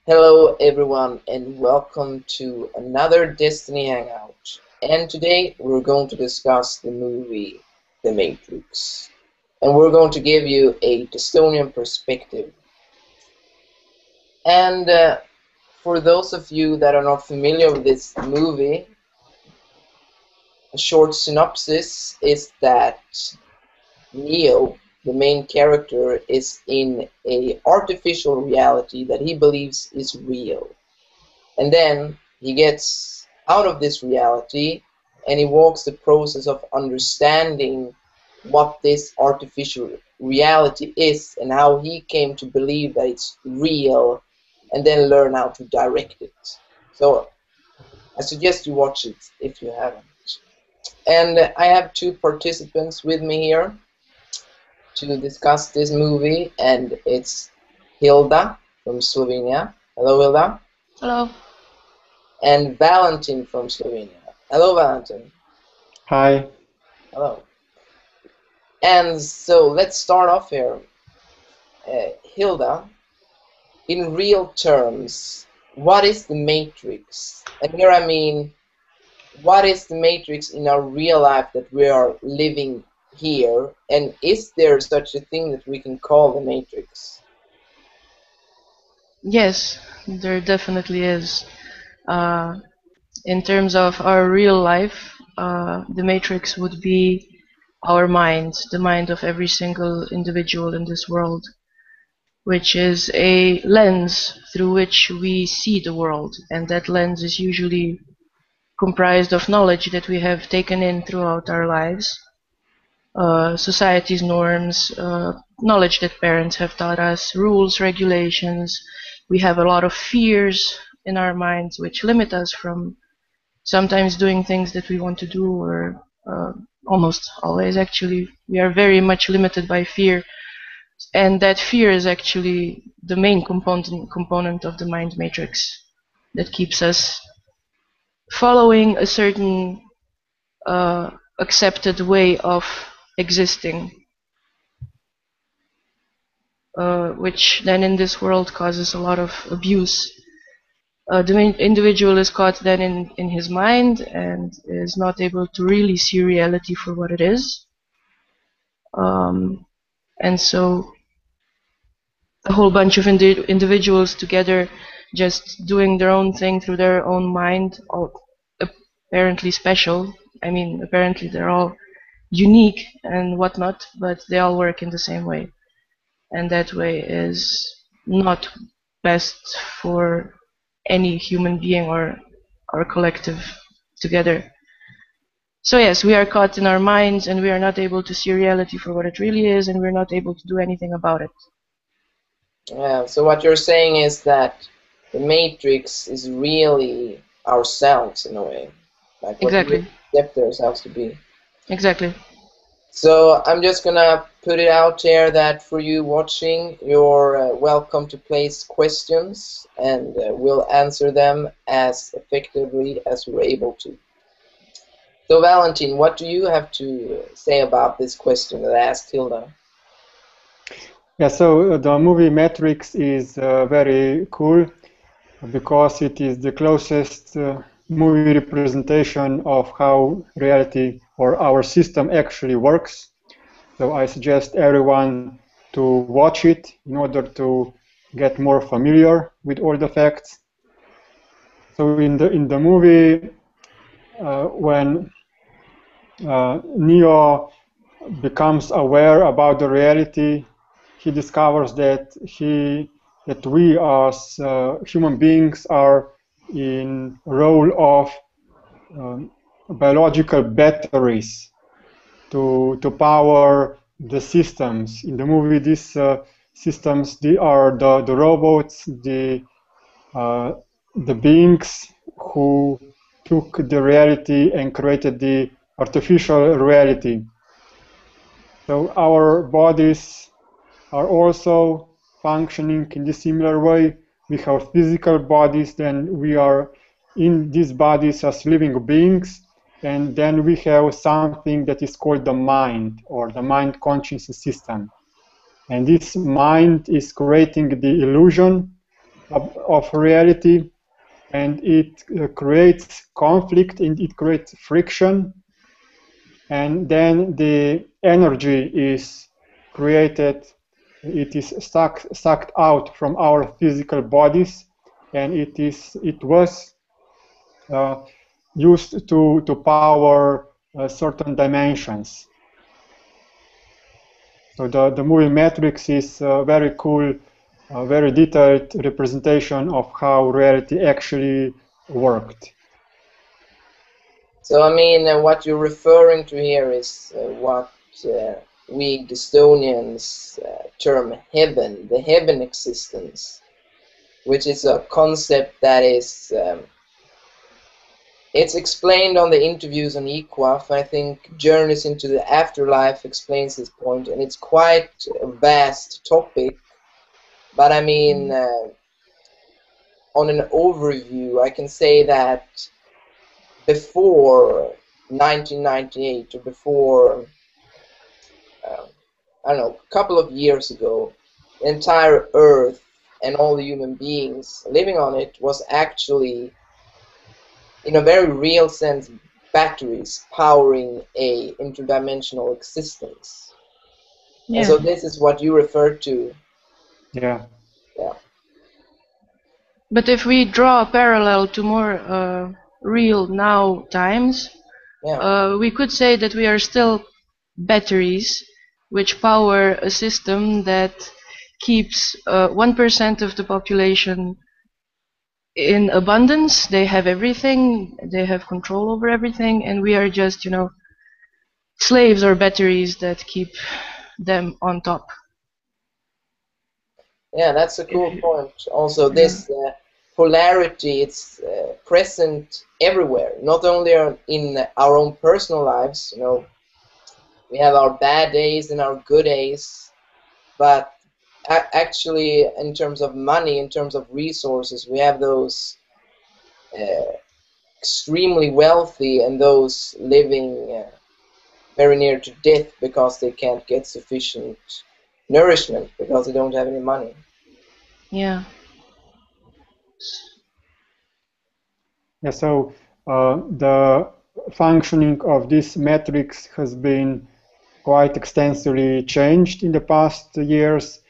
Hello everyone and welcome to another Destiny Hangout. And today we're going to discuss the movie The Matrix. And we're going to give you a Destonian perspective. And for those of you that are not familiar with this movie, a short synopsis is that Neo, the main character, is in an artificial reality that he believes is real. And then he gets out of this reality and he walks the process of understanding what this artificial reality is and how he came to believe that it's real, and then learn how to direct it. So I suggest you watch it if you haven't. And I have two participants with me here to discuss this movie, and it's Hilda from Slovenia. Hello, Hilda. Hello. And Valentin from Slovenia. Hello, Valentin. Hi. Hello. And so let's start off here. Hilda, in real terms, what is the Matrix? And here I mean, what is the Matrix in our real life that we are living here? And is there such a thing that we can call the Matrix? Yes, there definitely is. In terms of our real life, the Matrix would be our mind, the mind of every single individual in this world, which is a lens through which we see the world, and that lens is usually comprised of knowledge that we have taken in throughout our lives, society's norms, knowledge that parents have taught us, rules, regulations. We have a lot of fears in our minds which limit us from sometimes doing things that we want to do, or almost always actually. We are very much limited by fear, and that fear is actually the main component of the mind matrix that keeps us following a certain accepted way of existing, which then in this world causes a lot of abuse. The individual is caught then in his mind and is not able to really see reality for what it is. And so a whole bunch of individuals together just doing their own thing through their own mind, all apparently special. I mean, apparently they're all unique and whatnot, but they all work in the same way. And that way is not best for any human being or our collective together. So yes, we are caught in our minds and we are not able to see reality for what it really is, and we're not able to do anything about it. Yeah, so what you're saying is that the Matrix is really ourselves in a way. Like what Exactly. we accept ourselves to be. Exactly. So I'm just gonna put it out there that for you watching, you're welcome to place questions, and we'll answer them as effectively as we're able to. So Valentin, what do you have to say about this question that I asked Hilda? Yeah, so the movie Matrix is very cool because it is the closest movie representation of how reality or our system actually works. So I suggest everyone to watch it in order to get more familiar with all the facts. So in the movie, when Neo becomes aware about the reality, he discovers that we as human beings are in role of biological batteries to power the systems. In the movie, these systems, they are the robots, the beings who took the reality and created the artificial reality. So our bodies are also functioning in this similar way. We have physical bodies, then we are in these bodies as living beings, and then we have something that is called the mind, or the mind consciousness system. And this mind is creating the illusion of reality, and it creates conflict and it creates friction, and then the energy is created, it is sucked out from our physical bodies, and it was used to power certain dimensions. So the movie Matrix is a very cool, very detailed representation of how reality actually worked. So I mean, what you're referring to here is what we Destonians term heaven, the heaven existence, which is a concept that is it's explained on the interviews on Eqafe. I think Journeys into the Afterlife explains this point, and it's quite a vast topic. But I mean, on an overview, I can say that before 1998, or before, I don't know, a couple of years ago, the entire Earth and all the human beings living on it was actually, in a very real sense, batteries powering a interdimensional existence. Yeah. And so this is what you referred to. Yeah. Yeah. But if we draw a parallel to more real now times, yeah. We could say that we are still batteries which power a system that keeps 1% of the population in abundance. They have everything, they have control over everything, and we are just, you know, slaves or batteries that keep them on top. Yeah, that's a cool point. Also, this polarity, it's present everywhere, not only in our own personal lives. You know, we have our bad days and our good days, but actually, in terms of money, in terms of resources, we have those extremely wealthy and those living very near to death because they can't get sufficient nourishment because they don't have any money. Yeah. Yeah, so the functioning of this matrix has been quite extensively changed in the past years,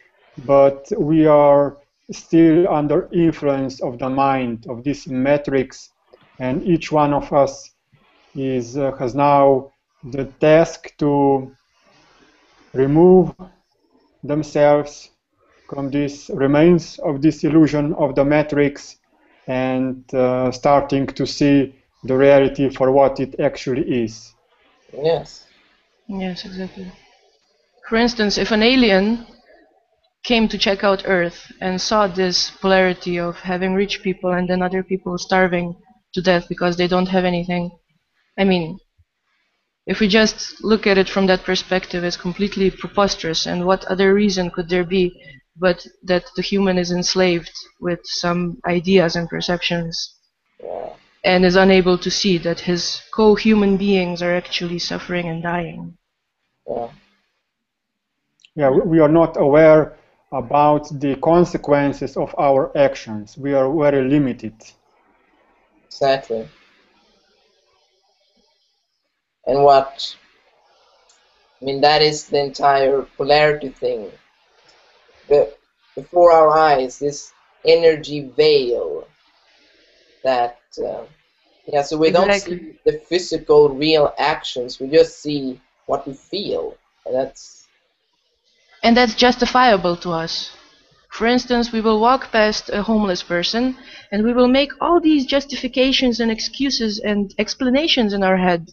but we are still under influence of the mind of this matrix, and each one of us has now the task to remove themselves from these remains of this illusion of the matrix and starting to see the reality for what it actually is. Yes. Yes, exactly. For instance, if an alien came to check out Earth and saw this polarity of having rich people and then other people starving to death because they don't have anything, I mean, if we just look at it from that perspective, it's completely preposterous. And what other reason could there be but that the human is enslaved with some ideas and perceptions and is unable to see that his co-human beings are actually suffering and dying? Yeah, we are not aware about the consequences of our actions. We are very limited. Exactly. And what, I mean, that is the entire polarity thing. Before our eyes, this energy veil that, yeah, so we don't see the physical, real actions, we just see what we feel, and that's justifiable to us. For instance, we will walk past a homeless person and we will make all these justifications and excuses and explanations in our head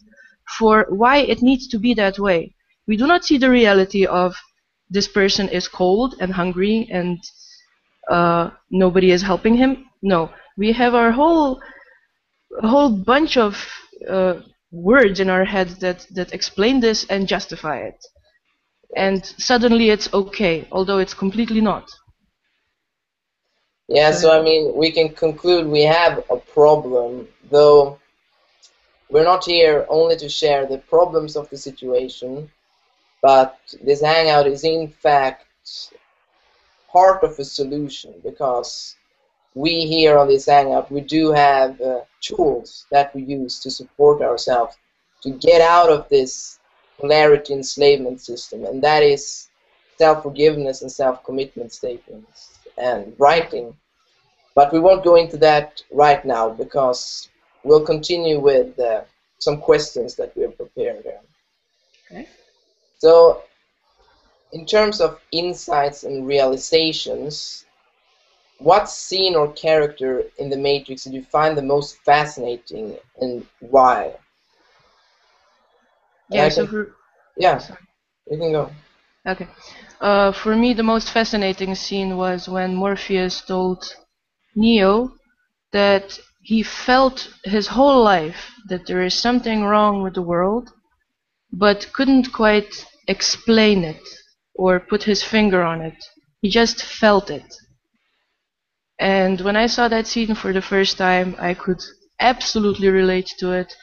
for why it needs to be that way. We do not see the reality of this person is cold and hungry and nobody is helping him. No, we have our whole bunch of words in our head that explain this and justify it. And suddenly it's okay, although it's completely not. Yeah, so I mean, we can conclude we have a problem, though we're not here only to share the problems of the situation, but this hangout is in fact part of a solution, because we here on this Hangout, we do have tools that we use to support ourselves to get out of this polarity enslavement system, and that is self-forgiveness and self-commitment statements and writing. But we won't go into that right now because we'll continue with some questions that we have prepared there. Okay. So, in terms of insights and realizations, what scene or character in the Matrix did you find the most fascinating, and why? Yeah, so for... Yeah, Sorry. you can go. Okay. For me, the most fascinating scene was when Morpheus told Neo that he felt his whole life that there is something wrong with the world, but couldn't quite explain it or put his finger on it. He just felt it. And when I saw that scene for the first time, I could absolutely relate to it.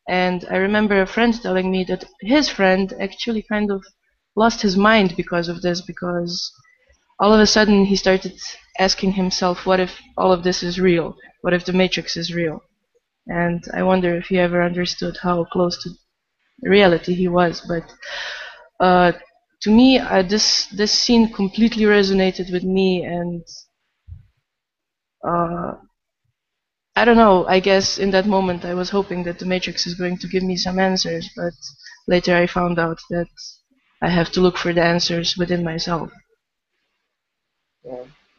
And I remember a friend telling me that his friend actually kind of lost his mind because of this, because all of a sudden he started asking himself, what if all of this is real? What if the Matrix is real? And I wonder if he ever understood how close to reality he was. But to me, this scene completely resonated with me, and I don't know, I guess in that moment I was hoping that the Matrix is going to give me some answers, but later I found out that I have to look for the answers within myself.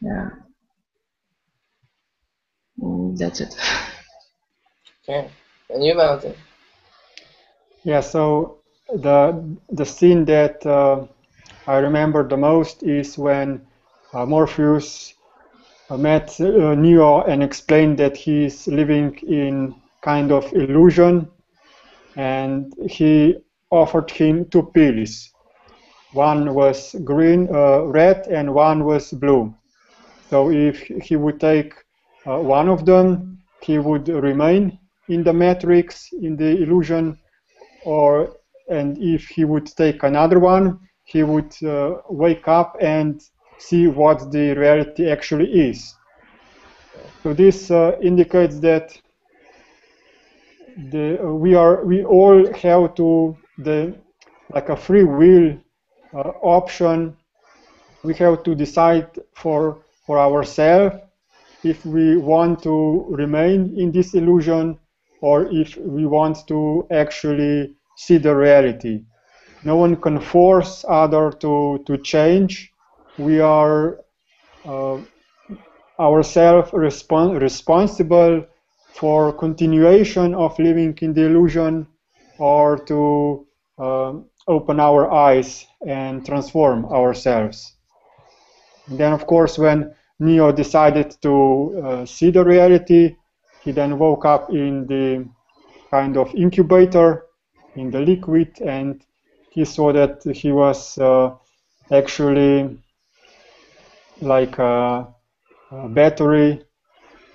Yeah. That's it. Okay. And you, Valentin? Yeah, so the scene that I remember the most is when Morpheus met Neo and explained that he's living in kind of illusion, and he offered him two pills. One was red, and one was blue. So if he would take one of them, he would remain in the matrix, in the illusion, and if he would take another one, he would wake up and see what the reality actually is. So this indicates that we all have like a free will option. We have to decide for ourselves if we want to remain in this illusion or if we want to actually see the reality. No one can force other to change. We are ourselves responsible for continuation of living in the illusion or to open our eyes and transform ourselves. And then, of course, when Neo decided to see the reality, he then woke up in the kind of incubator, in the liquid, and he saw that he was actually like a battery,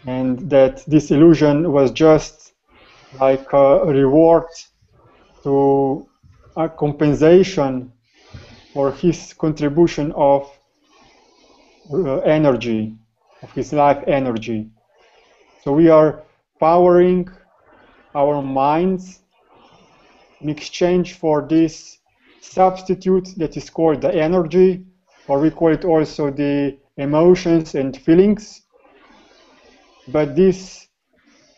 and that this illusion was just like a reward to a compensation for his contribution of energy, of his life energy. So we are powering our minds in exchange for this substitute that is called the energy, or we call it also the emotions and feelings. But this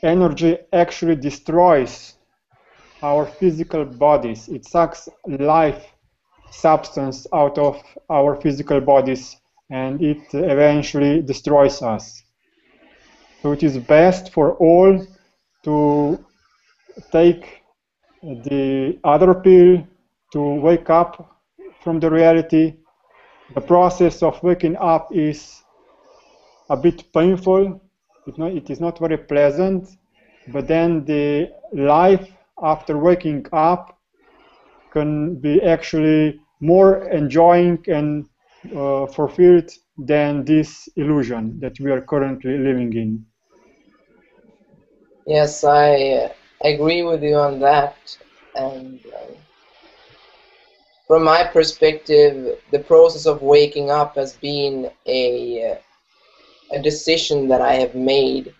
energy actually destroys our physical bodies. It sucks life substance out of our physical bodies, and it eventually destroys us. So it is best for all to take the other pill to wake up from the reality. The process of waking up is a bit painful. It is not very pleasant, but then the life after waking up can be actually more enjoying and fulfilled than this illusion that we are currently living in. Yes, I agree with you on that. And from my perspective, the process of waking up has been a a decision that I have made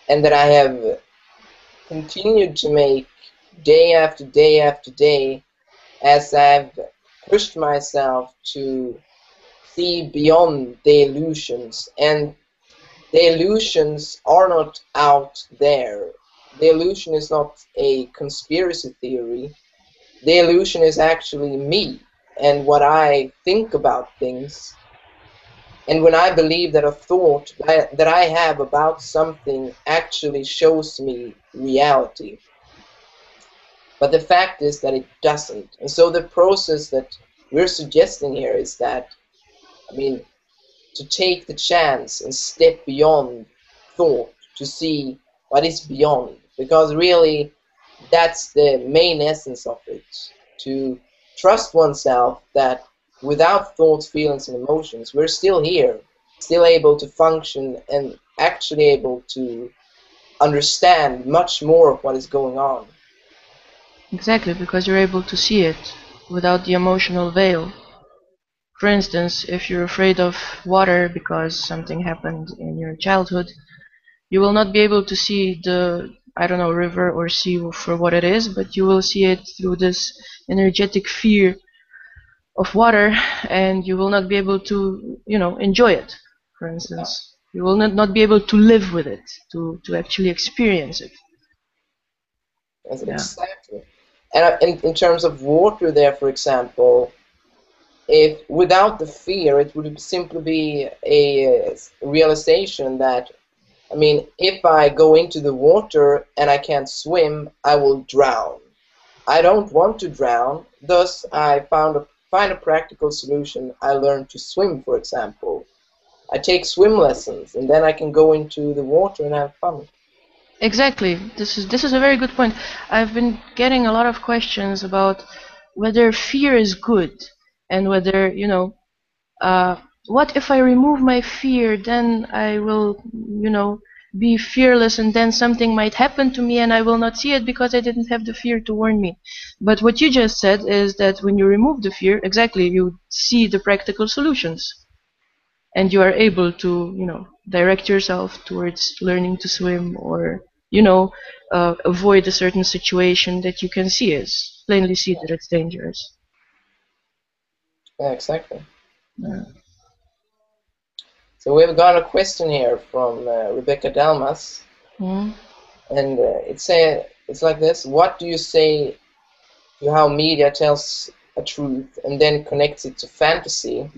and that I have continued to make day after day after day as I've pushed myself to see beyond the illusions. And the illusions are not out there. The illusion is not a conspiracy theory. The illusion is actually me and what I think about things. And when I believe that a thought that I have about something actually shows me reality. But the fact is that it doesn't. And so the process that we're suggesting here is that, I mean, to take the chance and step beyond thought to see what is beyond. Because really, that's the main essence of it. To trust oneself that without thoughts, feelings, and emotions, we're still here, still able to function and actually able to understand much more of what is going on. Exactly, because you're able to see it without the emotional veil. For instance, if you're afraid of water because something happened in your childhood, you will not be able to see the, I don't know, river or sea for what it is, but you will see it through this energetic fear of water, and you will not be able to, enjoy it, for instance. You will not be able to live with it, to actually experience it. Yes, Yeah. exactly. And in terms of water there, for example, if without the fear, it would simply be a realization that, I mean, if I go into the water and I can't swim, I will drown. I don't want to drown, thus I find a practical solution. I learn to swim, for example. I take swim lessons, and then I can go into the water and have fun. Exactly. This is a very good point. I've been getting a lot of questions about whether fear is good, and whether, what if I remove my fear, then I will, be fearless, and then something might happen to me and I will not see it because I didn't have the fear to warn me. But what you just said is that when you remove the fear, exactly, you see the practical solutions. And you are able to, direct yourself towards learning to swim, or, avoid a certain situation that you can see is plainly see that it's dangerous. Yeah, exactly. Yeah. So we've got a question here from Rebecca Dalmas, Mm. and it's like this: what do you say to how media tells a truth and then connects it to fantasy?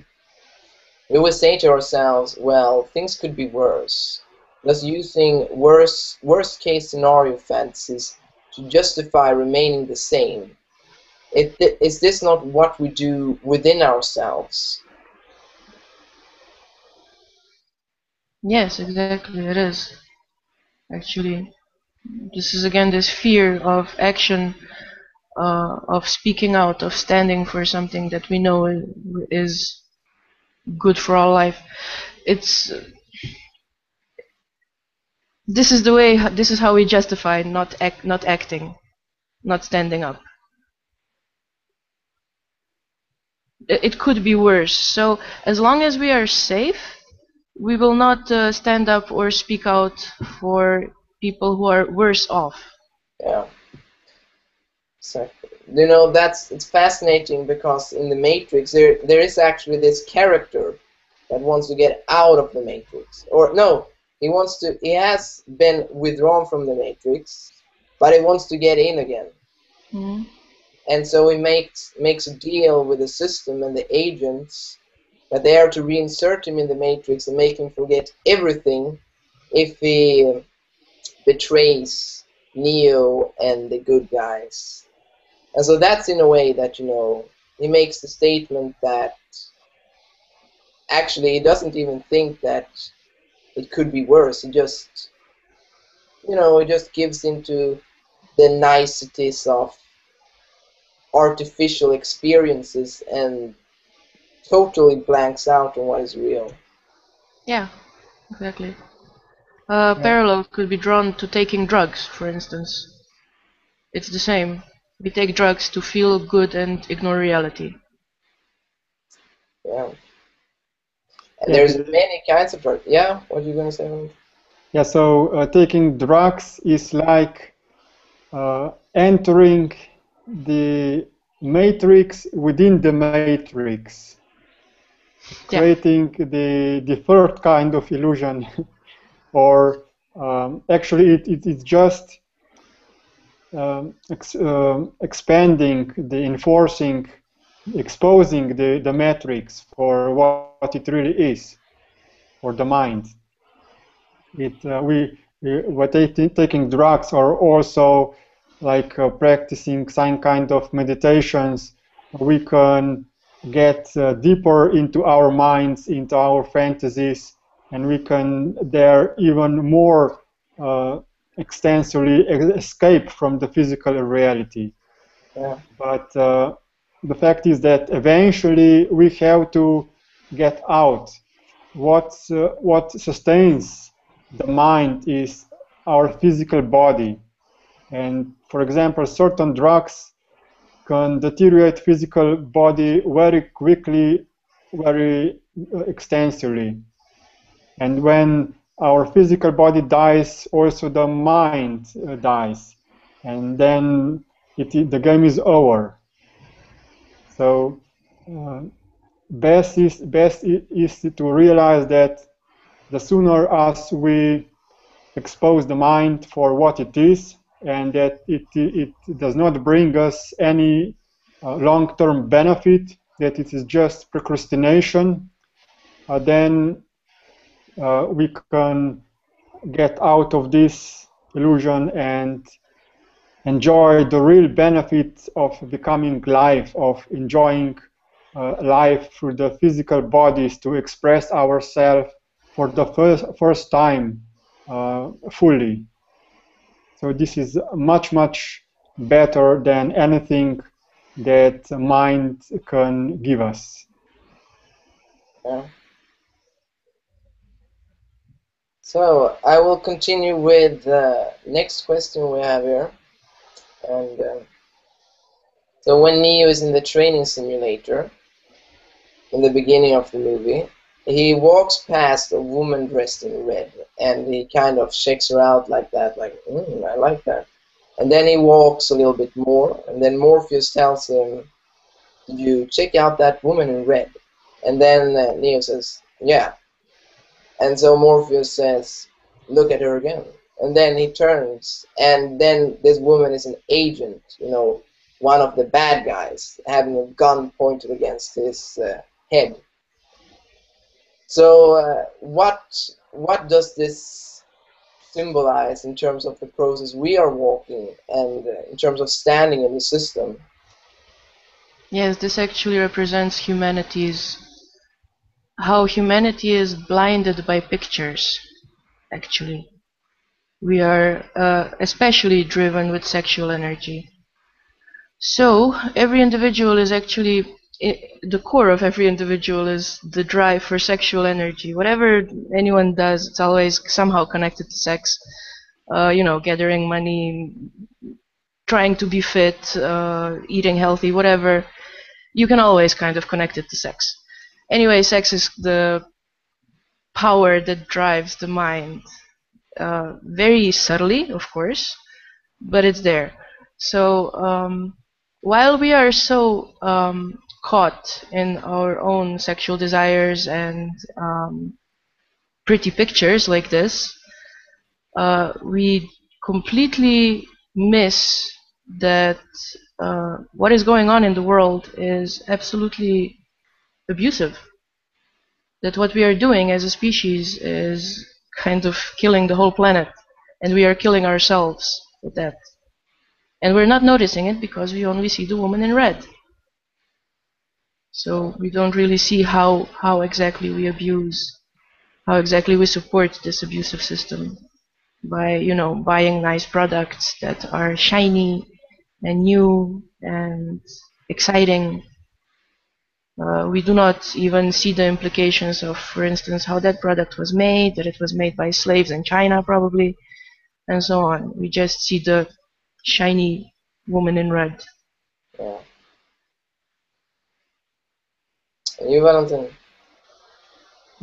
We always say to ourselves, well, things could be worse. Thus using worst case scenario fantasies to justify remaining the same. Is this not what we do within ourselves? Yes, exactly, it is. Actually, this is again this fear of action, of speaking out, of standing for something that we know is good for our life. It's This is the way. This is how we justify not acting, not standing up. It could be worse. So as long as we are safe, we will not stand up or speak out for people who are worse off. Yeah. Exactly. It's fascinating because in the Matrix there is actually this character that wants to get out of the Matrix. Or no, he has been withdrawn from the Matrix, but he wants to get in again. Mm. And so he makes a deal with the system and the agents that they are to reinsert him in the Matrix and make him forget everything if he betrays Neo and the good guys. And so that's in a way that, he makes the statement that actually he doesn't even think that it could be worse. He just, he just gives into the niceties of artificial experiences and totally blanks out on what is real. Yeah, exactly. Parallel could be drawn to taking drugs, for instance. It's the same. We take drugs to feel good and ignore reality. Yeah. And Yeah, there's many kinds of drugs. Yeah, what are you going to say? Yeah, so taking drugs is like entering the matrix within the matrix, creating the third kind of illusion, or actually it's just expanding, exposing the matrix for what it really is, for the mind. Taking drugs or also like practicing some kind of meditations, we can get deeper into our minds, into our fantasies, and we can there even more extensively escape from the physical reality. Yeah. But the fact is that eventually we have to get out. What sustains the mind is our physical body. And for example, certain drugs can deteriorate physical body very quickly, very extensively. And when our physical body dies, also the mind dies. And then the game is over. So best is to realize that the sooner as we expose the mind for what it is, and that it does not bring us any long-term benefit, that it is just procrastination, then we can get out of this illusion and enjoy the real benefit of becoming life, of enjoying life through the physical bodies, to express ourselves for the first time fully. So this is much better than anything that mind can give us. Yeah. So I will continue with the next question we have here. And so when Neo is in the training simulator, in the beginning of the movie, he walks past a woman dressed in red, and he kind of checks her out like that, like, I like that. And then he walks a little bit more, and then Morpheus tells him, you check out that woman in red. And then Neo says, yeah. And so Morpheus says, look at her again. And then he turns, and then this woman is an agent, you know, one of the bad guys, having a gun pointed against his head. So what does this symbolize in terms of the process we are walking, and in terms of standing in the system? Yes, this actually represents how humanity is blinded by pictures, actually. We are especially driven with sexual energy. So every individual is actually, the core of every individual is the drive for sexual energy. Whatever anyone does, it's always somehow connected to sex. You know, gathering money, trying to be fit, eating healthy, whatever. You can always kind of connect it to sex. Anyway, sex is the power that drives the mind. Very subtly, of course, but it's there. So while we are so caught in our own sexual desires and pretty pictures like this, we completely miss that what is going on in the world is absolutely abusive. That what we are doing as a species is kind of killing the whole planet, and we are killing ourselves with that. And we're not noticing it because we only see the woman in red. So we don't really see how exactly we abuse, how exactly we support this abusive system by, you know, buying nice products that are shiny and new and exciting. We do not even see the implications of, for instance, how that product was made, that it was made by slaves in China probably, and so on. We just see the shiny woman in red. Yeah. And you, Valentin?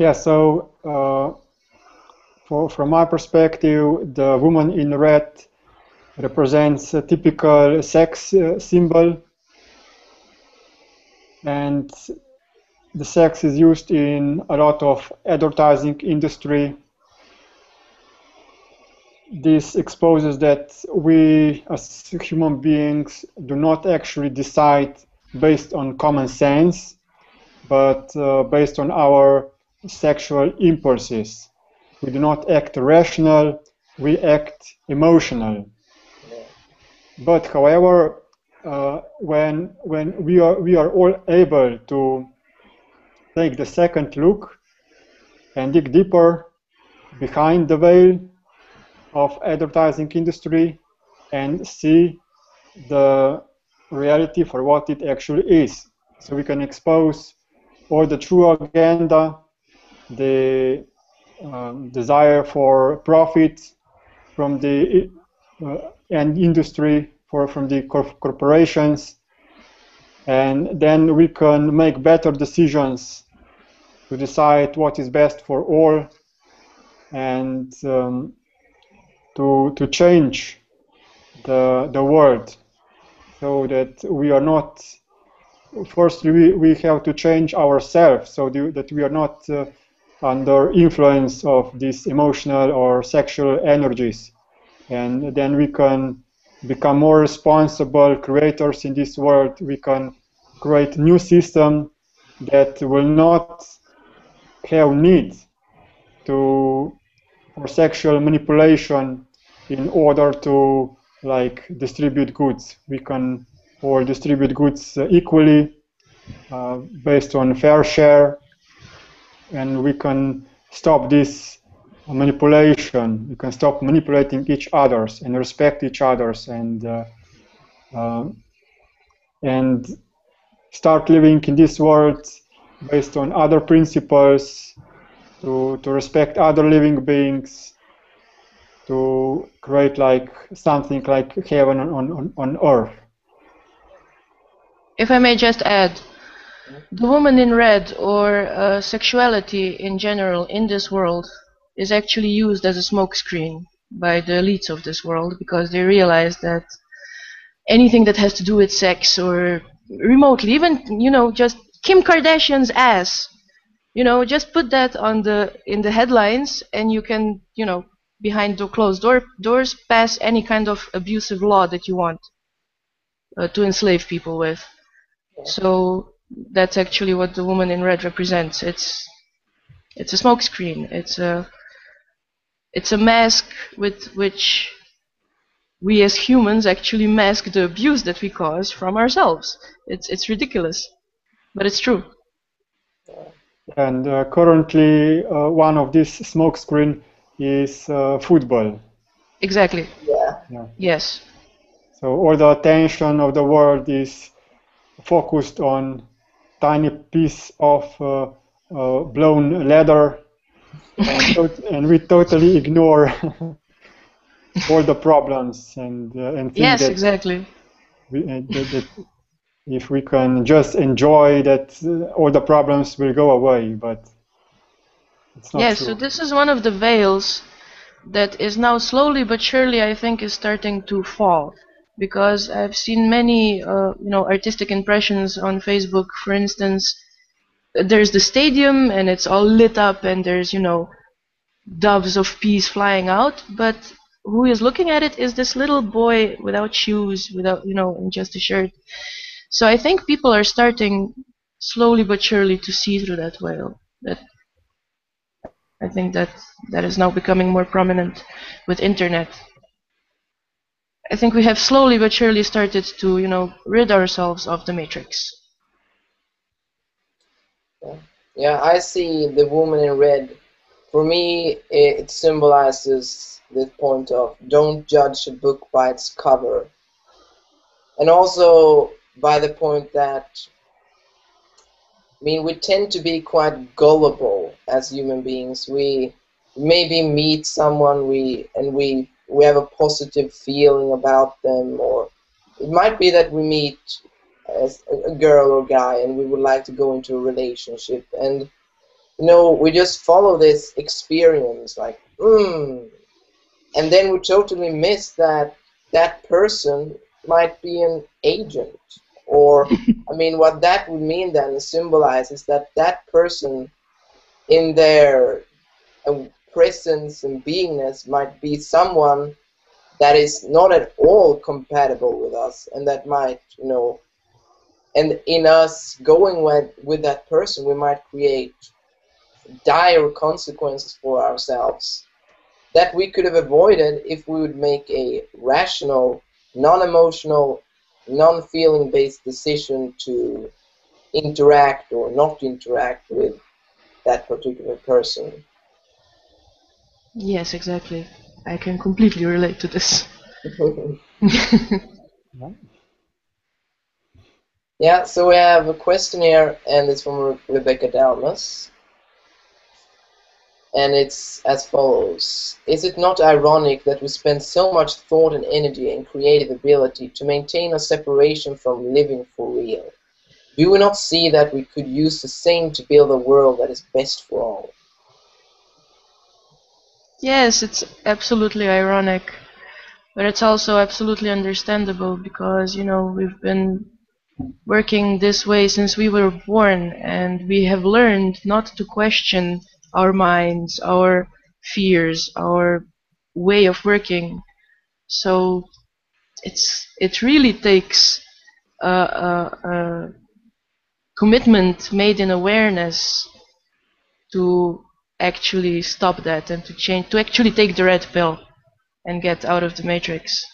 Yeah, so from my perspective, the woman in red represents a typical sex symbol, and the sex is used in a lot of advertising industry. This exposes that we as human beings do not actually decide based on common sense, but based on our sexual impulses. We do not act rational, we act emotional. But however, when we are all able to take the second look and dig deeper behind the veil of advertising industry and see the reality for what it actually is. So we can expose all the true agenda, the desire for profit from the and industry, from the corporations, and then we can make better decisions to decide what is best for all, and to change the world, so that we are not, firstly we have to change ourselves so that we are not under influence of these emotional or sexual energies, and then we can become more responsible creators in this world. We can create new system that will not have need for sexual manipulation in order to distribute goods. We can all distribute goods equally based on fair share, and we can stop this manipulation. We can stop manipulating each others and respect each others, and start living in this world based on other principles, to respect other living beings, to create something like heaven on earth. If I may just add, the woman in red, or sexuality in general in this world, is actually used as a smokescreen by the elites of this world, because they realize that anything that has to do with sex, or remotely, even just Kim Kardashian's ass, just put that in the headlines, and you can behind the closed doors pass any kind of abusive law that you want to enslave people with. So that's actually what the woman in red represents. It's a smokescreen. It's a mask with which we as humans actually mask the abuse that we cause from ourselves. It's ridiculous, but it's true. And currently, one of these smokescreen is football. Exactly. Yeah. Yes. So all the attention of the world is focused on tiny piece of blown leather, and we totally ignore all the problems and think yes, that exactly. that if we can just enjoy that, all the problems will go away, but it's not true. So this is one of the veils that is now slowly but surely, I think, is starting to fall, because I've seen many artistic impressions on Facebook. For instance, there's the stadium and it's all lit up, and there's doves of peace flying out, but who is looking at it is this little boy without shoes, without in just a shirt. So I think people are starting slowly but surely to see through that veil. I think that is now becoming more prominent with internet. I think we have slowly but surely started to rid ourselves of the matrix. Yeah, I see the woman in red. For me, it symbolizes the point of don't judge a book by its cover. And also by the point that, we tend to be quite gullible as human beings. We maybe meet someone we have a positive feeling about them, or it might be that we meet as a girl or guy and we would like to go into a relationship, and we just follow this experience, like, and then we totally miss that that person might be an agent. Or, I mean, what that would mean then symbolizes that that person in their presence and beingness might be someone that is not at all compatible with us, and that might, and in us going with that person, we might create dire consequences for ourselves that we could have avoided if we would make a rational, non-emotional, non-feeling based decision to interact or not interact with that particular person. Yes, exactly. I can completely relate to this. Yeah, so we have a question here, and it's from Rebecca Dalmas. And it's as follows. Is it not ironic that we spend so much thought and energy and creative ability to maintain a separation from living for real? Do we not see that we could use the same to build a world that is best for all? Yes, it's absolutely ironic, but it's also absolutely understandable because, we've been working this way since we were born, and we have learned not to question our minds, our fears, our way of working. So it really takes a commitment made in awareness to actually stop that and to actually take the red pill and get out of the matrix.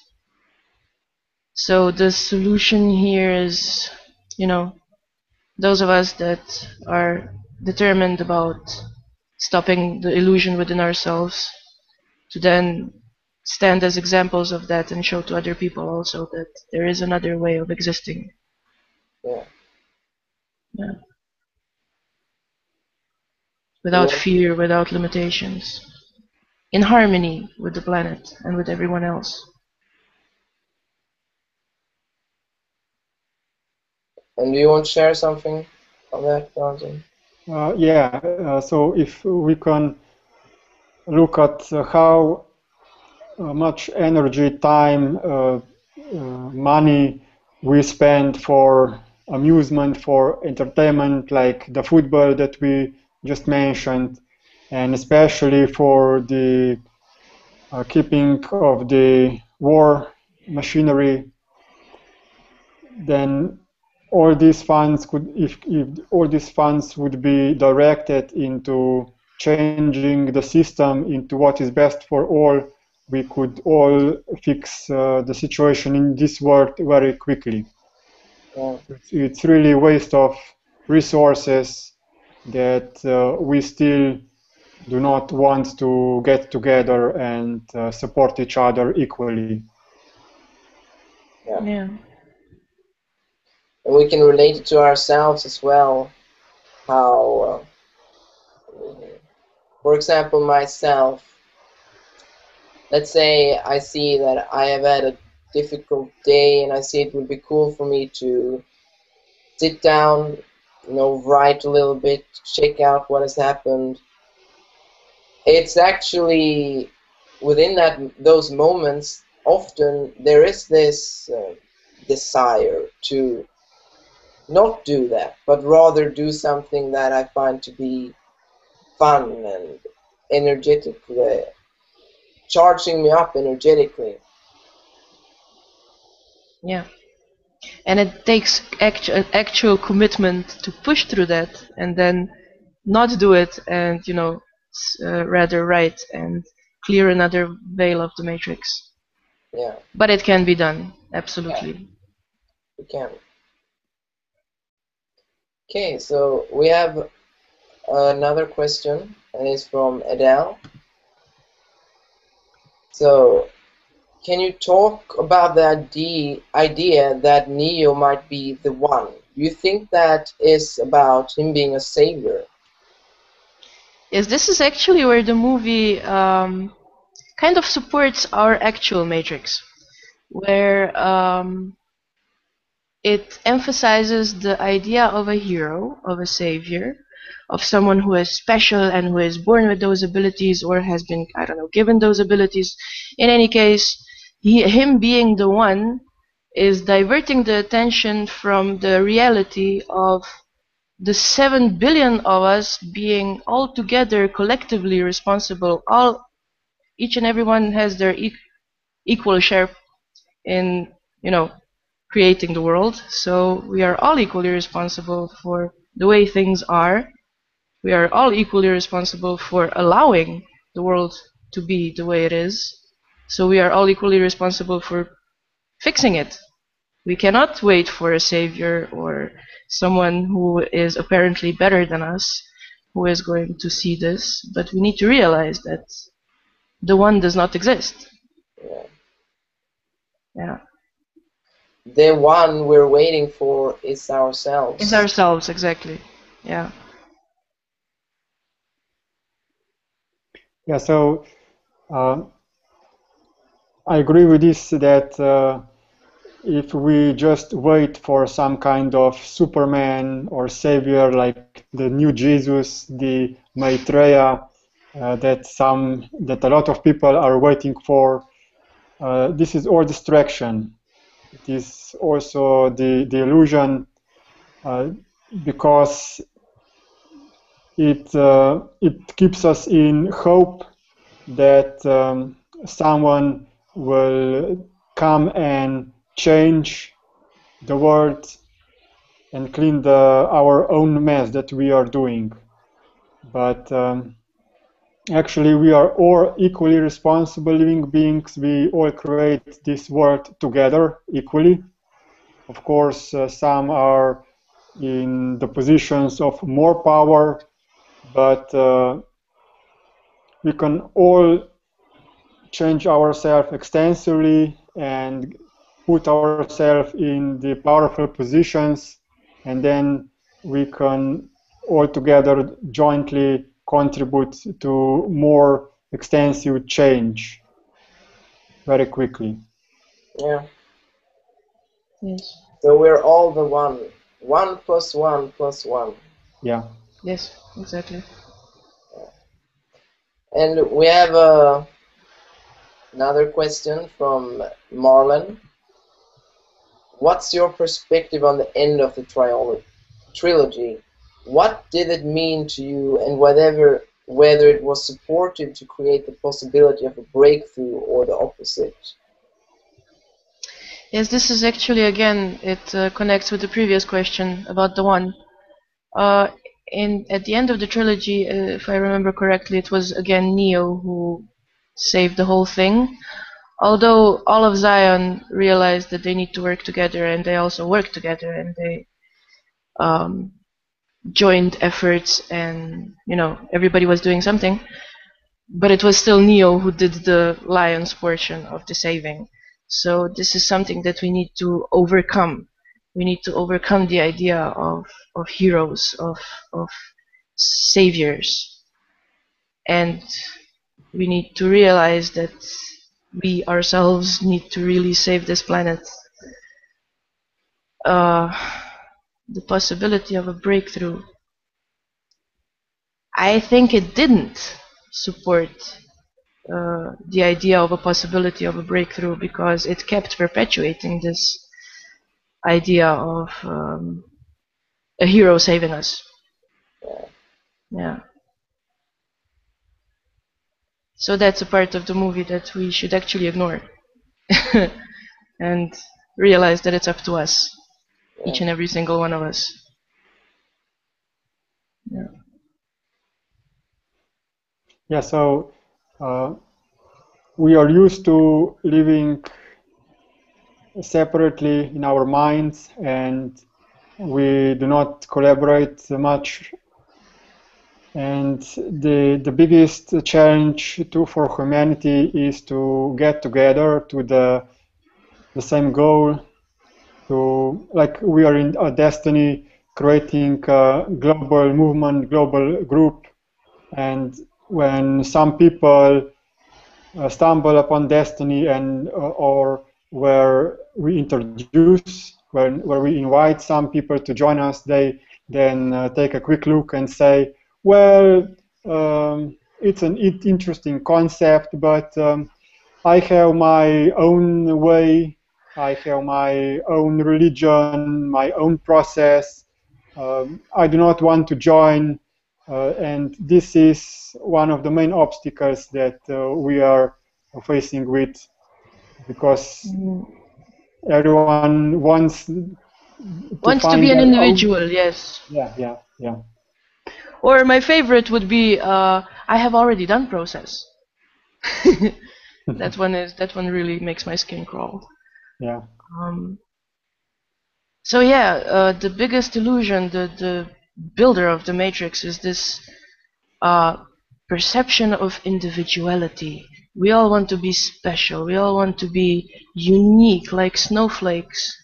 So the solution here is, those of us that are determined about stopping the illusion within ourselves, to then stand as examples of that and show to other people also that there is another way of existing. Yeah. Yeah. Without fear, without limitations, in harmony with the planet and with everyone else. And do you want to share something on that, Jonathan? So if we can look at how much energy, time, money we spend for amusement, for entertainment, like the football that we just mentioned, and especially for the keeping of the war machinery, then all these funds could, if all these funds would be directed into changing the system into what is best for all, we could all fix the situation in this world very quickly. Yeah. It's really a waste of resources that we still do not want to get together and support each other equally. Yeah. And we can relate it to ourselves as well. How, for example, myself, let's say I see that I have had a difficult day and I see it would be cool for me to sit down, write a little bit, check out what has happened. It's actually within those moments, often there is this desire to not do that, but rather do something that I find to be fun and energetic, charging me up energetically. Yeah. And it takes actual commitment to push through that and then not do it and, rather write and clear another veil of the matrix. Yeah. But it can be done, absolutely. We can. Okay, so we have another question, and it's from Adele. So, can you talk about the idea that Neo might be the one? Do you think that is about him being a savior? Yes, this is actually where the movie kind of supports our actual matrix, where it emphasizes the idea of a hero, of a savior, of someone who is special and who is born with those abilities or has been, I don't know, given those abilities. In any case, him being the one is diverting the attention from the reality of the 7 billion of us being all together collectively responsible. Each and everyone has their equal share in, creating the world. So we are all equally responsible for the way things are. We are all equally responsible for allowing the world to be the way it is. So we are all equally responsible for fixing it. We cannot wait for a savior or someone who is apparently better than us who is going to see this, but we need to realize that the one does not exist. Yeah. The one we're waiting for is ourselves. It's ourselves, exactly. Yeah. Yeah, so I agree with this that if we just wait for some kind of Superman or savior like the new Jesus, the Maitreya, that a lot of people are waiting for, this is all distraction. It is also the illusion because it keeps us in hope that someone will come and change the world and clean our own mess that we are doing. But actually, we are all equally responsible living beings. We all create this world together equally. Of course, some are in the positions of more power, but we can all change ourselves extensively and put ourselves in the powerful positions, and then we can all together jointly contribute to more extensive change very quickly. Yeah. Yes. So we're all the one. 1 + 1 + 1. Yeah. Yes, exactly. And we have another question from Marlon. What's your perspective on the end of the trilogy? What did it mean to you, and whether it was supportive to create the possibility of a breakthrough or the opposite? Yes, this is actually, again, it connects with the previous question about the one. At the end of the trilogy, if I remember correctly, it was again Neo who saved the whole thing. Although all of Sion realized that they need to work together, and they also worked together, and they joined efforts, and everybody was doing something. But it was still Neo who did the lion's portion of the saving. So this is something that we need to overcome. We need to overcome the idea of heroes, of saviors. And we need to realize that we ourselves need to really save this planet. The possibility of a breakthrough. I think it didn't support the idea of a possibility of a breakthrough, because it kept perpetuating this idea of a hero saving us. Yeah. So that's a part of the movie that we should actually ignore and realize that it's up to us, each and every single one of us. Yeah. Yeah, so we are used to living separately in our minds, and we do not collaborate much. And the biggest challenge for humanity is to get together to the same goal. Like we are in a Desteni, creating a global movement, global group, and when some people stumble upon Desteni and or where we introduce, where we invite some people to join us, they then take a quick look and say, well, it's an interesting concept, but I have my own way, I have my own religion, my own process. I do not want to join, and this is one of the main obstacles that we are facing with, because everyone wants to be an their individual, own. yes. Yeah. Or my favorite would be I have already done process. That one really makes my skin crawl. Yeah. So yeah, the biggest illusion, the builder of the matrix, is this perception of individuality. We all want to be special. We all want to be unique, like snowflakes.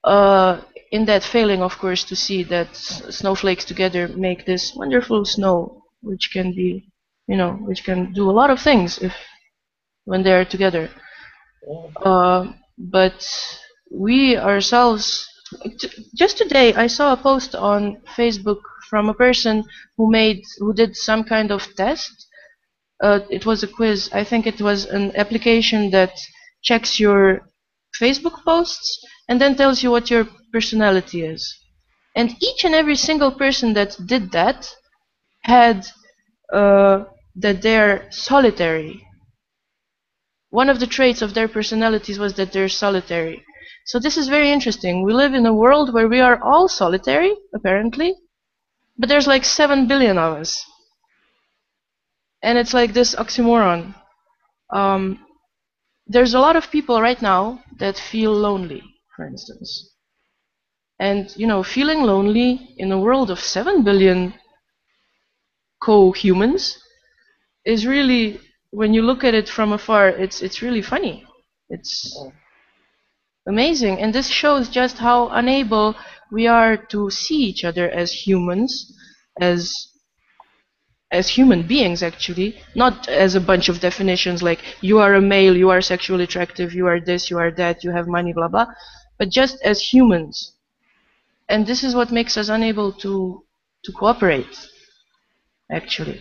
In that failing, of course, to see that snowflakes together make this wonderful snow, which can be, which can do a lot of things when they're together. But we ourselves, just today, I saw a post on Facebook from a person who did some kind of test. It was a quiz. I think it was an application that checks your Facebook posts and then tells you what your personality is. And each and every single person that did that had that they're solitary. One of the traits of their personalities was that they're solitary. So this is very interesting. We live in a world where we are all solitary, apparently, but there's like 7 billion of us. And it's like this oxymoron. There's a lot of people right now that feel lonely, for instance. And, feeling lonely in a world of 7 billion co-humans is really, when you look at it from afar, it's really funny. It's amazing. And this shows just how unable we are to see each other as humans, as human beings, actually, not as a bunch of definitions like you are a male, you are sexually attractive, you are this, you are that, you have money, blah blah, but just as humans. And this is what makes us unable to cooperate, actually.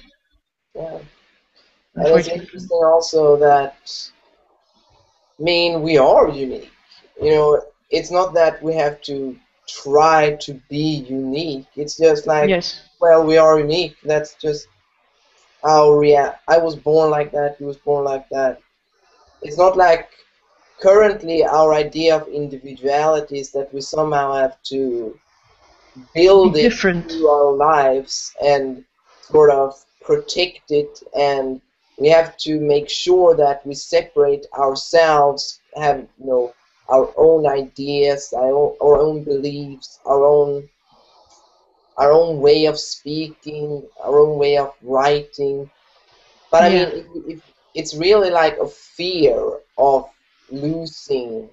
Yeah. And it's interesting also that, we are unique. It's not that we have to try to be unique. It's just like, yes, well, we are unique. That's just how I was born like that, he was born like that. It's not like currently our idea of individuality is that we somehow have to build it through our lives and sort of protect it, and we have to make sure that we separate ourselves, have our own ideas, our own beliefs, our own way of speaking, our own way of writing. But I mean, it's really like a fear of losing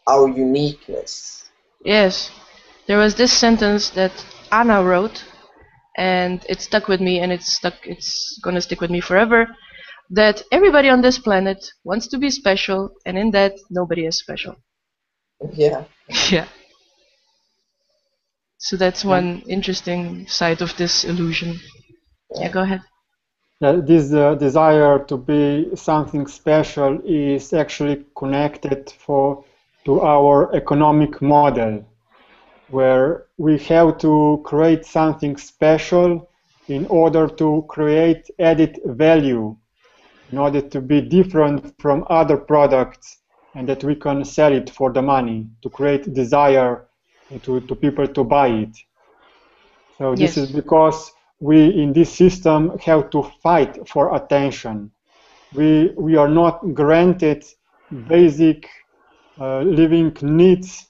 our uniqueness. Yes. There was this sentence that Anna wrote, and it stuck with me, and it's gonna stick with me forever, that everybody on this planet wants to be special, and in that, nobody is special. Yeah. Yeah. So that's one interesting side of this illusion. Yeah, go ahead. This desire to be something special is actually connected to our economic model, where we have to create something special in order to create added value, in order to be different from other products, and that we can sell it for the money, to create desire to people to buy it. So this is because we in this system have to fight for attention. We are not granted basic living needs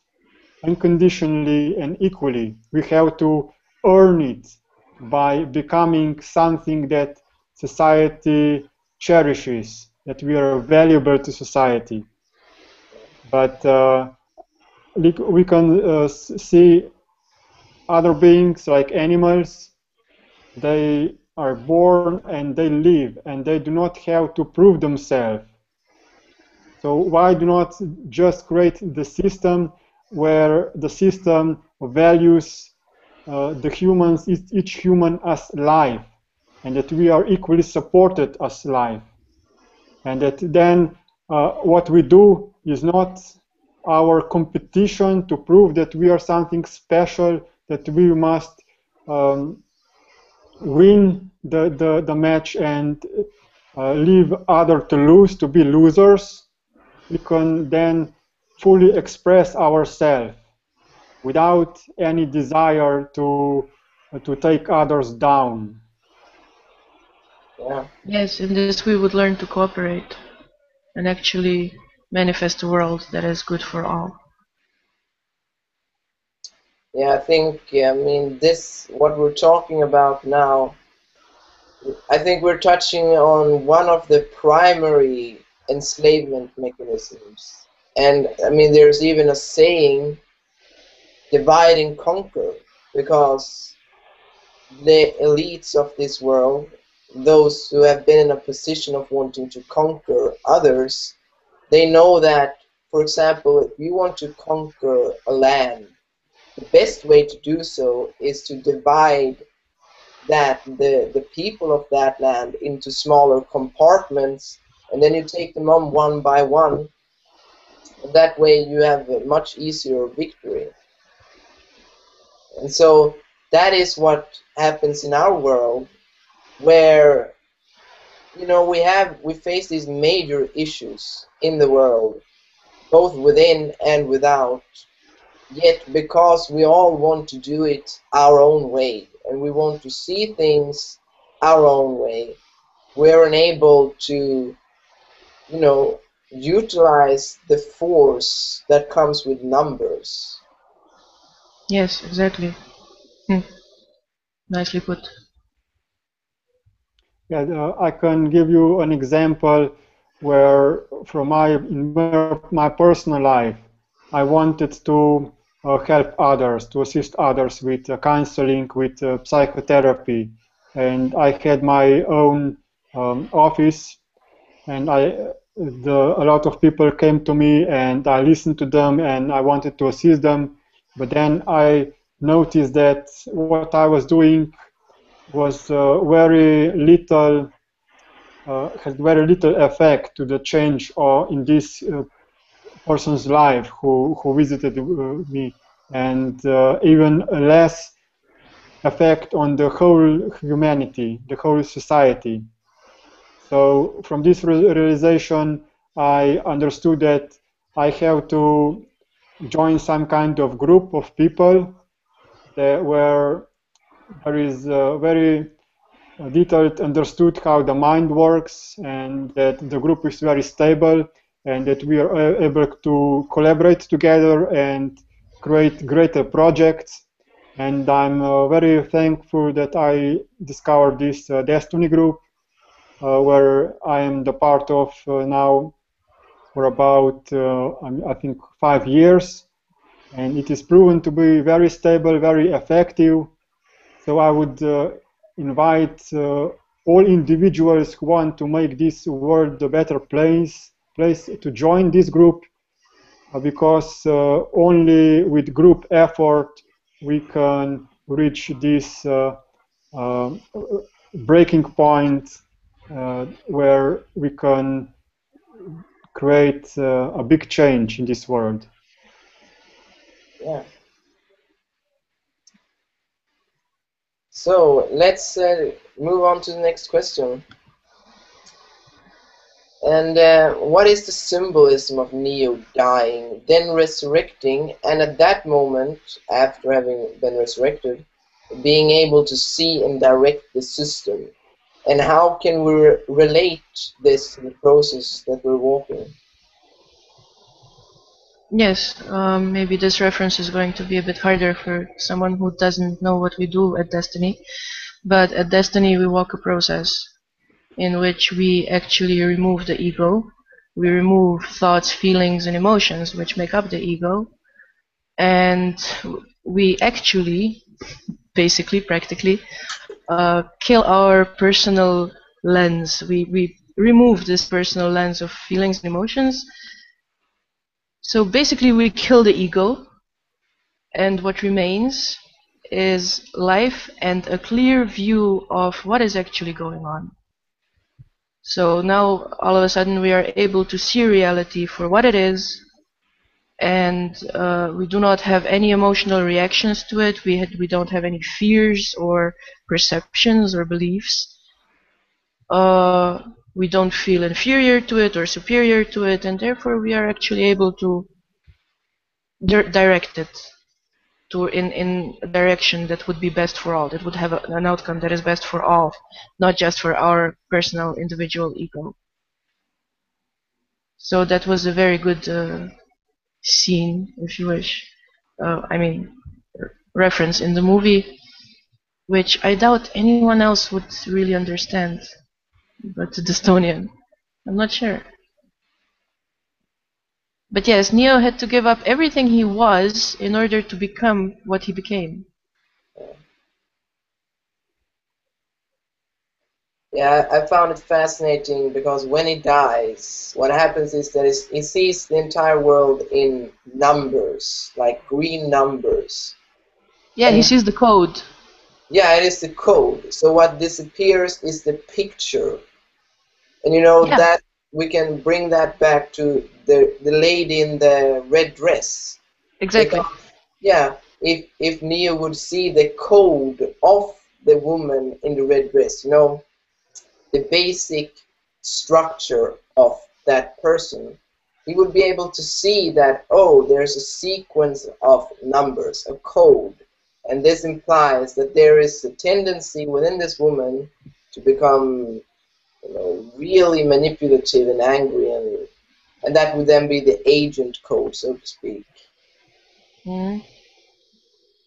unconditionally and equally. We have to earn it by becoming something that society cherishes, that we are valuable to society. But we can see other beings like animals. They are born and they live, and they do not have to prove themselves. So why do not just create the system where the system values the humans, each human as life, and that we are equally supported as life, and that then what we do is not our competition to prove that we are something special, that we must win the match and leave others to lose, to be losers. We can then fully express ourselves without any desire to take others down. Yeah. Yes, in this we would learn to cooperate and actually manifest a world that is good for all. Yeah, I think, I mean, what we're talking about now, I think we're touching on one of the primary enslavement mechanisms. And I mean, there's even a saying, divide and conquer, because the elites of this world, those who have been in a position of wanting to conquer others, they know that, for example, if you want to conquer a land, the best way to do so is to divide the people of that land into smaller compartments, and then you take them on one by one, and that way you have a much easier victory. And so that is what happens in our world, where, you know, we face these major issues in the world, both within and without. Yet, because we all want to do it our own way, and we want to see things our own way, we're unable to, you know, utilize the force that comes with numbers. Yes, exactly. Nicely put. Yeah, I can give you an example where, from my personal life, I wanted to help others, to assist others with counseling, with psychotherapy, and I had my own office, and a lot of people came to me, and I listened to them, and I wanted to assist them, but then I noticed that what I was doing was had very little effect to the change or in this person's life who visited me, and even less effect on the whole humanity, the whole society. So from this realization, I understood that I have to join some kind of group of people where there is very detailed understood how the mind works, and that the group is very stable, and that we are able to collaborate together and create greater projects. And I'm very thankful that I discovered this Desteni Group, where I am the part of now for about, I think, 5 years. And it is proven to be very stable, very effective. So I would invite all individuals who want to make this world a better place to join this group, because only with group effort we can reach this breaking point where we can create a big change in this world. Yeah. So let's move on to the next question. And what is the symbolism of Neo dying, then resurrecting, and at that moment, after having been resurrected, being able to see and direct the system? And how can we relate this to the process that we're walking? Yes, maybe this reference is going to be a bit harder for someone who doesn't know what we do at Desteni. But at Desteni we walk a process in which we actually remove the ego. We remove thoughts, feelings, and emotions which make up the ego. And we actually, basically, practically, kill our personal lens. We remove this personal lens of feelings and emotions. So basically we kill the ego, and what remains is life and a clear view of what is actually going on. So now all of a sudden we are able to see reality for what it is, and we do not have any emotional reactions to it. We don't have any fears or perceptions or beliefs. We don't feel inferior to it or superior to it, and therefore we are actually able to direct it to in a direction that would be best for all, that would have an outcome that is best for all, not just for our personal individual ego. So that was a very good scene, if you wish. I mean, reference in the movie, which I doubt anyone else would really understand, but the Destonian. I'm not sure. But yes, Neo had to give up everything he was in order to become what he became. Yeah, I found it fascinating because when he dies, what happens is that he sees the entire world in numbers, like green numbers. Yeah, And he sees the code. yeah, it is the code. So what disappears is the picture. And you know Yeah. that we can bring that back to the lady in the red dress. Exactly. Because, yeah, if Neo would see the code of the woman in the red dress, you know, the basic structure of that person, he would be able to see that, oh, there's a sequence of numbers, a code, and this implies that there is a tendency within this woman to become, you know, really manipulative and angry, and that would then be the agent code, so to speak. Mm.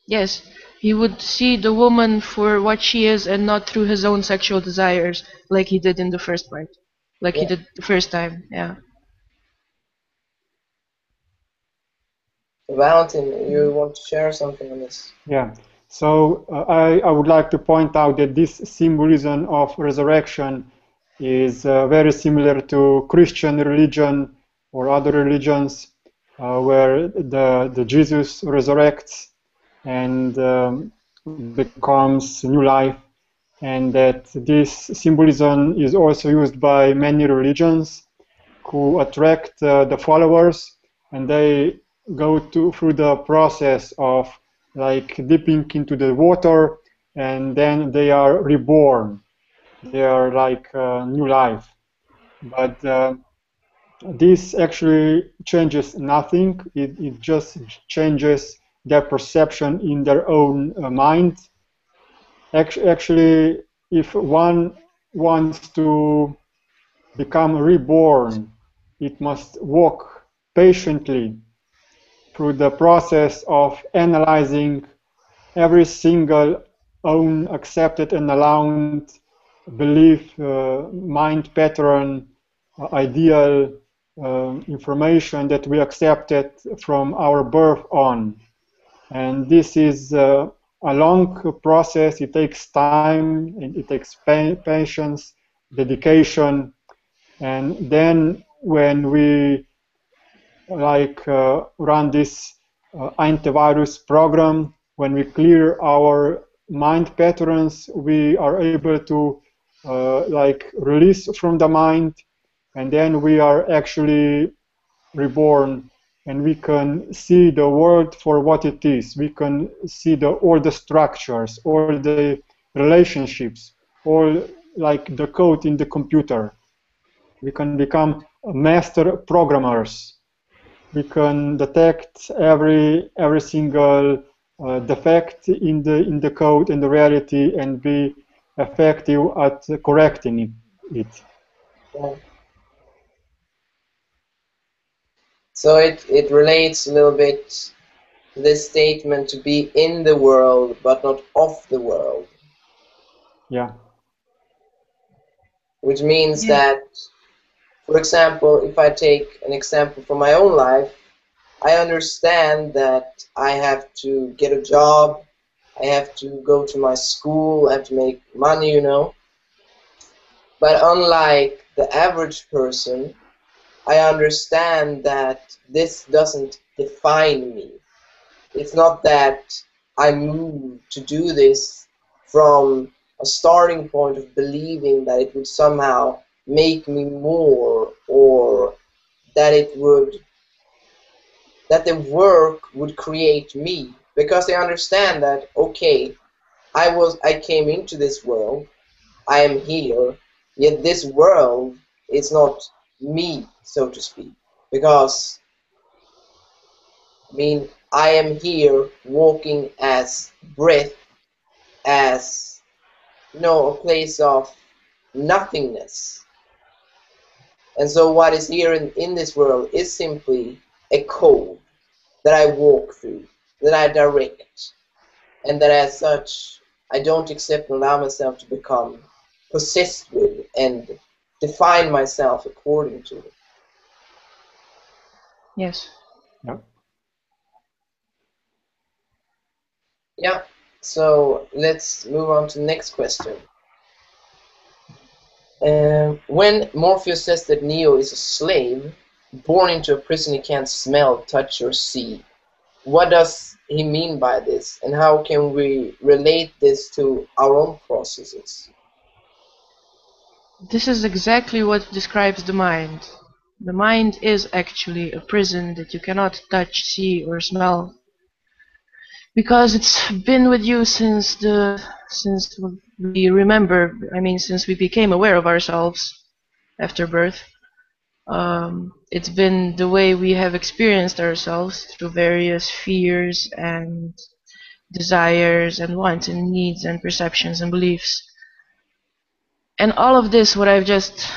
Yes, he would see the woman for what she is and not through his own sexual desires, like he did in the first part, like he Yeah. did the first time. Yeah. Valentin, you want to share something on this? Yeah. So I would like to point out that this symbolism of resurrection is very similar to Christian religion or other religions where the Jesus resurrects and becomes new life, and that this symbolism is also used by many religions who attract the followers, and they go through the process of like dipping into the water, and then they are reborn. They are like new life. But this actually changes nothing. It just changes their perception in their own mind. Actually, if one wants to become reborn, it must walk patiently through the process of analyzing every single own accepted and allowed belief, mind pattern, ideal information that we accepted from our birth on. And this is a long process. It takes time, it takes patience, dedication, and then when we run this antivirus program, when we clear our mind patterns, we are able to release from the mind, and then we are actually reborn, and we can see the world for what it is. We can see all the structures, all the relationships, all like the code in the computer. We can become master programmers. We can detect every single defect in the code and the reality, and be effective at correcting it. Yeah. So it relates a little bit to this statement to be in the world but not of the world. Yeah. Which means Yeah. that, for example, if I take an example from my own life, I understand that I have to get a job, I have to go to my school, I have to make money, you know. But unlike the average person, I understand that this doesn't define me. It's not that I moved to do this from a starting point of believing that it would somehow make me more, or that the work would create me, because I understand that, okay, I came into this world, I am here, yet this world is not me, so to speak, because I mean, I am here walking as breath, as a place of nothingness. And so what is here in this world is simply a code that I walk through, that I direct, and that as such I don't accept and allow myself to become possessed with and define myself according to it. Yes. Yeah. Yeah, so let's move on to the next question. When Morpheus says that Neo is a slave, born into a prison he can't smell, touch, or see, what does he mean by this, and how can we relate this to our own processes? This is exactly what describes the mind. The mind is actually a prison that you cannot touch, see, or smell, because it's been with you since we remember. I mean, since we became aware of ourselves after birth. It's been the way we have experienced ourselves through various fears and desires and wants and needs and perceptions and beliefs. And all of this, what I've just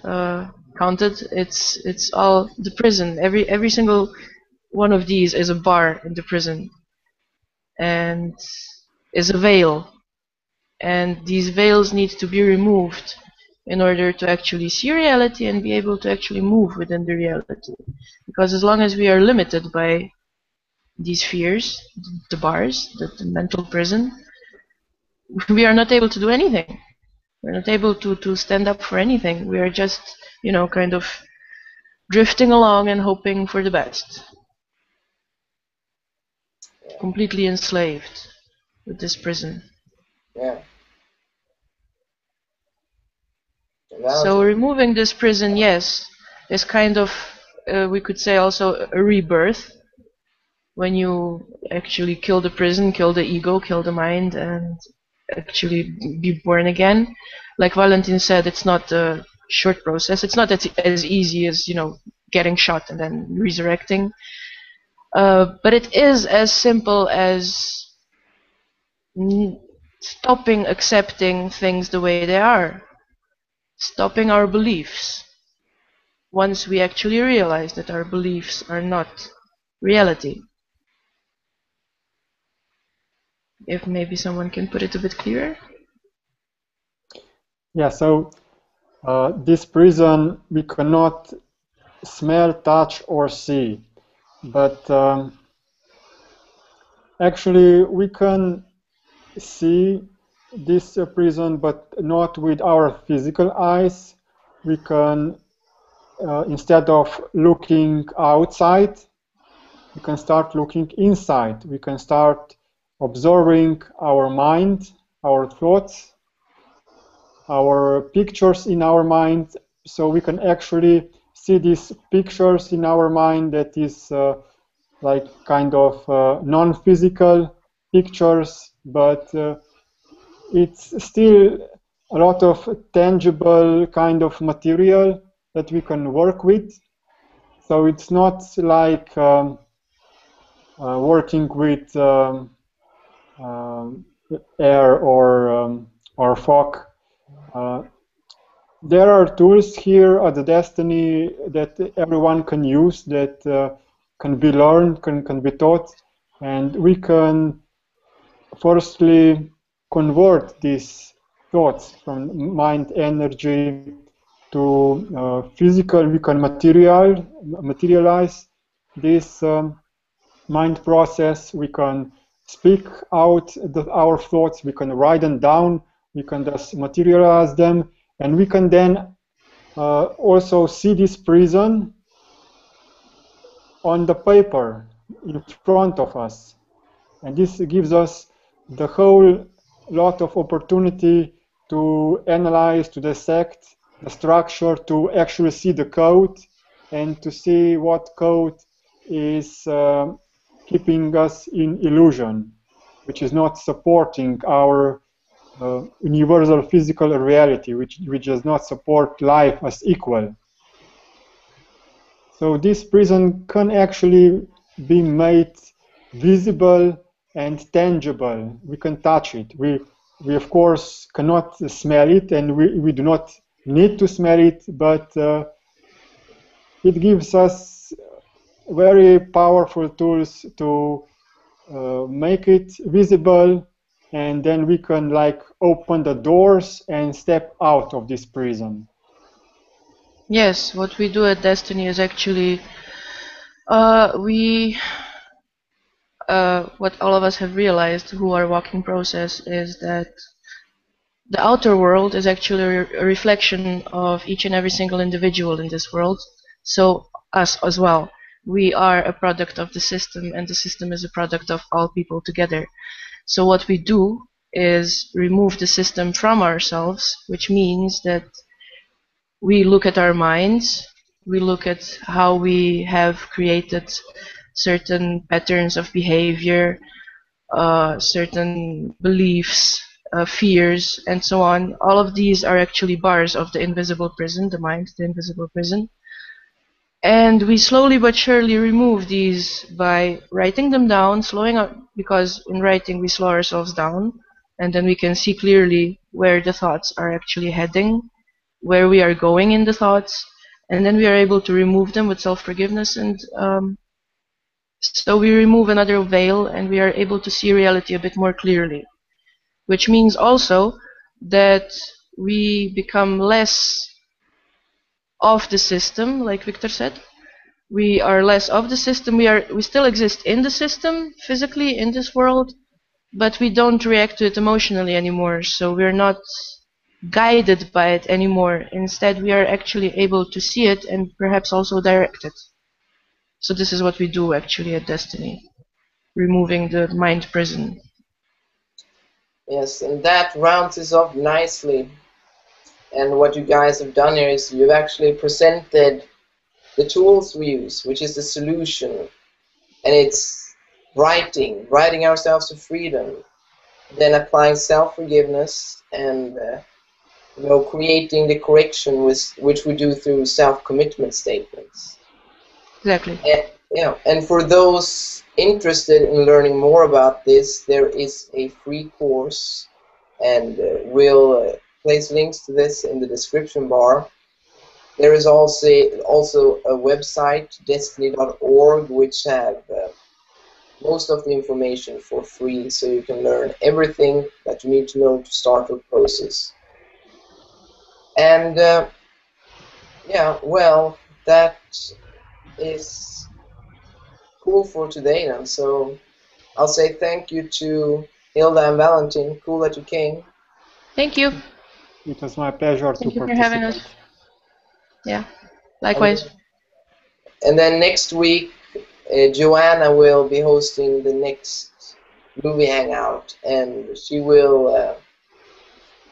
counted, it's all the prison. Every single one of these is a bar in the prison, and is a veil. And these veils need to be removed in order to actually see reality and be able to actually move within the reality. Because as long as we are limited by these fears, the bars, the mental prison, we are not able to do anything. We're not able to stand up for anything. We are just, kind of drifting along and hoping for the best. Completely enslaved with this prison. Yeah. So removing this prison, yes, is kind of, we could say also a rebirth. When you actually kill the prison, kill the ego, kill the mind, and actually be born again. Like Valentin said, it's not a short process. It's not as easy as, getting shot and then resurrecting. But it is as simple as stopping accepting things the way they are. Stopping our beliefs. Once we actually realize that our beliefs are not reality. If maybe someone can put it a bit clearer. Yeah, so this prison we cannot smell, touch, or see, but actually we can see this prison, but not with our physical eyes. We can, instead of looking outside, we can start looking inside. We can start observing our mind, our thoughts, our pictures in our mind, so we can actually see these pictures in our mind that is like kind of non-physical pictures, but it's still a lot of tangible kind of material that we can work with. So it's not like working with air or fog. There are tools here at the Desteni that everyone can use, that can be learned, can be taught, and we can firstly convert these thoughts from mind energy to physical. We can materialize this mind process. We can speak out our thoughts, we can write them down, we can just materialize them, and we can then also see this prison on the paper in front of us. And this gives us the whole lot of opportunity to analyze, to dissect the structure, to actually see the code, and to see what code is keeping us in illusion, which is not supporting our universal physical reality, which does not support life as equal. So this prison can actually be made visible and tangible. We can touch it. We of course cannot smell it, and we do not need to smell it, but it gives us very powerful tools to make it visible, and then we can like open the doors and step out of this prison. Yes, what we do at Desteni is actually what all of us have realized who are walking process is that the outer world is actually a reflection of each and every single individual in this world. So us as well. We are a product of the system, and the system is a product of all people together. So what we do is remove the system from ourselves, which means that we look at our minds, we look at how we have created certain patterns of behavior, certain beliefs, fears, and so on. All of these are actually bars of the invisible prison, the mind, the invisible prison. And we slowly but surely remove these by writing them down, slowing up, because in writing we slow ourselves down, and then we can see clearly where the thoughts are actually heading, where we are going in the thoughts, and then we are able to remove them with self-forgiveness, and so we remove another veil and we are able to see reality a bit more clearly, which means also that we become less of the system, like Victor said. We are less of the system. We still exist in the system physically in this world, but we don't react to it emotionally anymore. So we're not guided by it anymore. Instead, we are actually able to see it and perhaps also direct it. So this is what we do actually at Desteni, removing the mind prison. Yes, and that rounds us off nicely. And what you guys have done here is you've actually presented the tools we use, which is the solution, and it's writing ourselves to freedom, then applying self-forgiveness, and creating the correction which we do through self-commitment statements. Exactly. And for those interested in learning more about this, there is a free course, and we'll place links to this in the description bar. There is also a website, desteni.org, which have most of the information for free, so you can learn everything that you need to know to start your process. And yeah, well, that is cool for today then. So I'll say thank you to Hilda and Valentin. Cool that you came. Thank you. It was my pleasure to Thank you for participate. having us. Yeah, likewise. And then next week, Joanna will be hosting the next movie hangout, and she will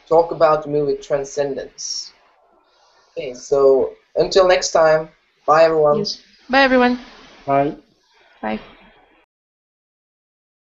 talk about the movie Transcendence. Okay, so until next time, bye everyone. Yes. Bye everyone. Bye. Bye.